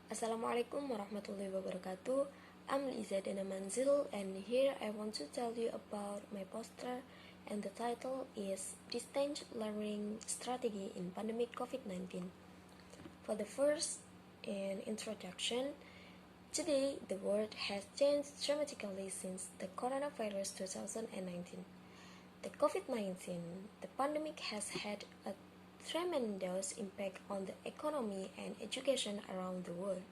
Assalamualaikum warahmatullahi wabarakatuh. I'm Lizadena Manzil, and here I want to tell you about my poster, and the title is Distance Learning Strategy in Pandemic COVID-19. For the first introduction, today the world has changed dramatically since the coronavirus 2019. The COVID-19, the pandemic has had a tremendous impact on the economy and education around the world.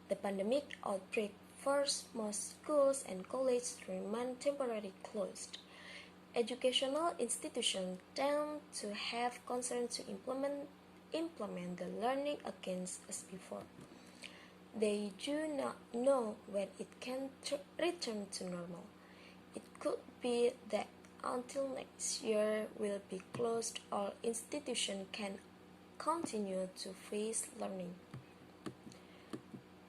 The pandemic outbreak forced most schools and colleges to remain temporarily closed. Educational institutions tend to have concerns to implement the learning against as before. They do not know when it can return to normal. It could be that until next year will be closed, all institutions can continue to face learning.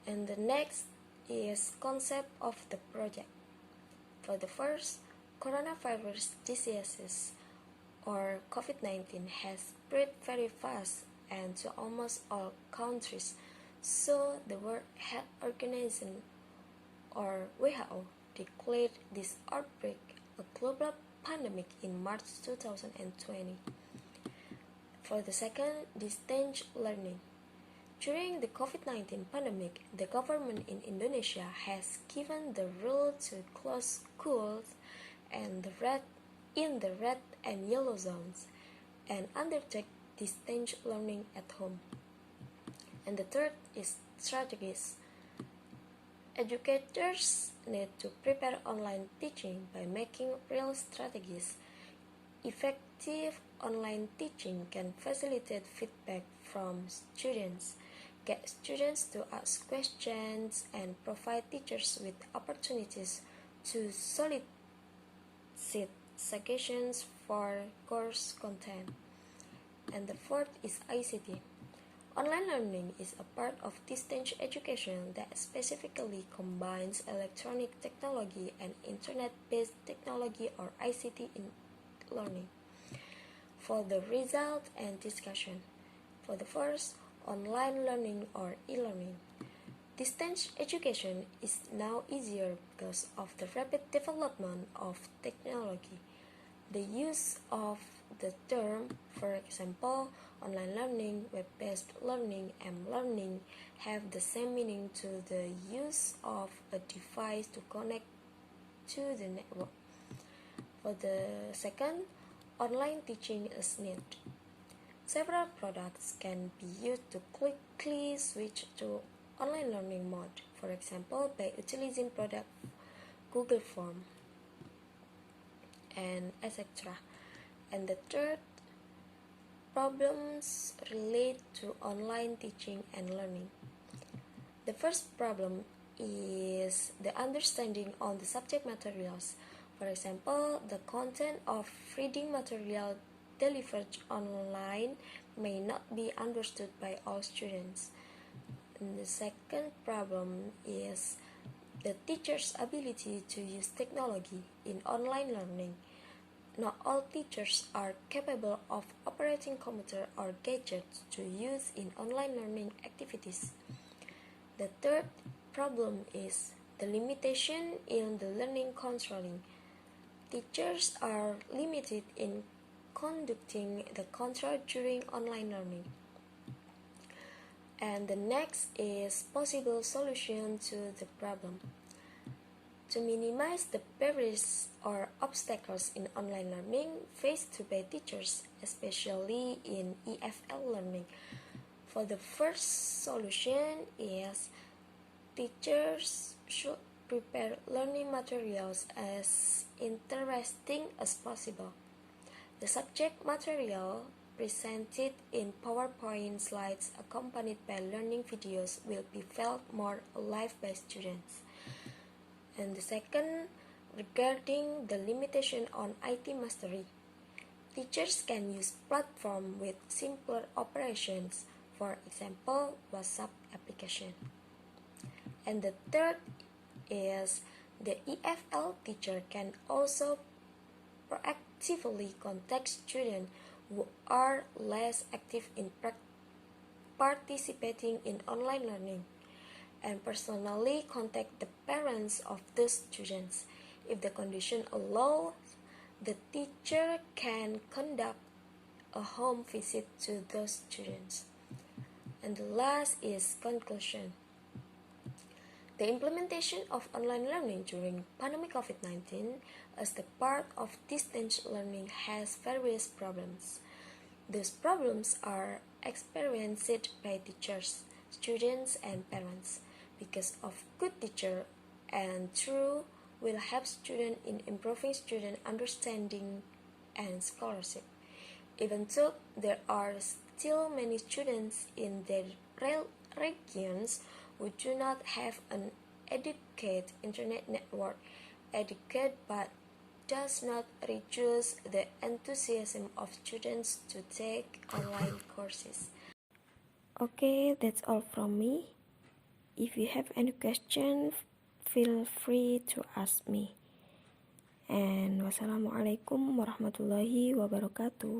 And the next is concept of the project. For the first, coronavirus diseases or COVID-19 has spread very fast and to almost all countries. So the World Health Organization or WHO declared this outbreak a global pandemic in March 2020. For the second, distance learning. During the COVID-19 pandemic, the government in Indonesia has given the rule to close schools in the red and yellow zones and undertake distance learning at home. And the third is strategies. Educators need to prepare online teaching by making real strategies. Effective online teaching can facilitate feedback from students, get students to ask questions, and provide teachers with opportunities to solicit suggestions for course content. And the fourth is ICT. Online learning is a part of distance education that specifically combines electronic technology and internet-based technology or ICT in learning. For the result and discussion. For the first, online learning or e-learning. Distance education is now easier because of the rapid development of technology. The use of the term, for example, online learning, web-based learning, and learning have the same meaning to the use of a device to connect to the network. For the second, online teaching is needed. Several products can be used to quickly switch to online learning mode, for example, by utilizing product Google Form and etc. And the third, problems relate to online teaching and learning. The first problem is the understanding on the subject materials. For example, the content of reading material delivered online may not be understood by all students. And the second problem is the teacher's ability to use technology in online learning. Not all teachers are capable of operating computer or gadgets to use in online learning activities. The third problem is the limitation in the learning controlling. Teachers are limited in conducting the control during online learning. And the next is possible solution to the problem. To minimize the barriers or obstacles in online learning faced by teachers, especially in EFL learning. For the first solution is teachers should prepare learning materials as interesting as possible. The subject material presented in PowerPoint slides accompanied by learning videos will be felt more alive by students. And the second, regarding the limitation on IT mastery. Teachers can use platform with simpler operations, for example, WhatsApp application. And the third is the EFL teacher can also proactively contact students who are less active in participating in online learning, and personally contact the parents of the students. If the condition allows, the teacher can conduct a home visit to those students. And the last is conclusion. The implementation of online learning during pandemic COVID-19 as the part of distance learning has various problems. These problems are experienced by teachers, students, and parents because of good teacher and true will help students in improving student understanding and scholarship. Even though there are still many students in their regions who do not have an adequate internet network, adequate but does not reduce the enthusiasm of students to take online courses. Okay, that's all from me. If you have any question, feel free to ask me. And wassalamualaikum warahmatullahi wabarakatuh.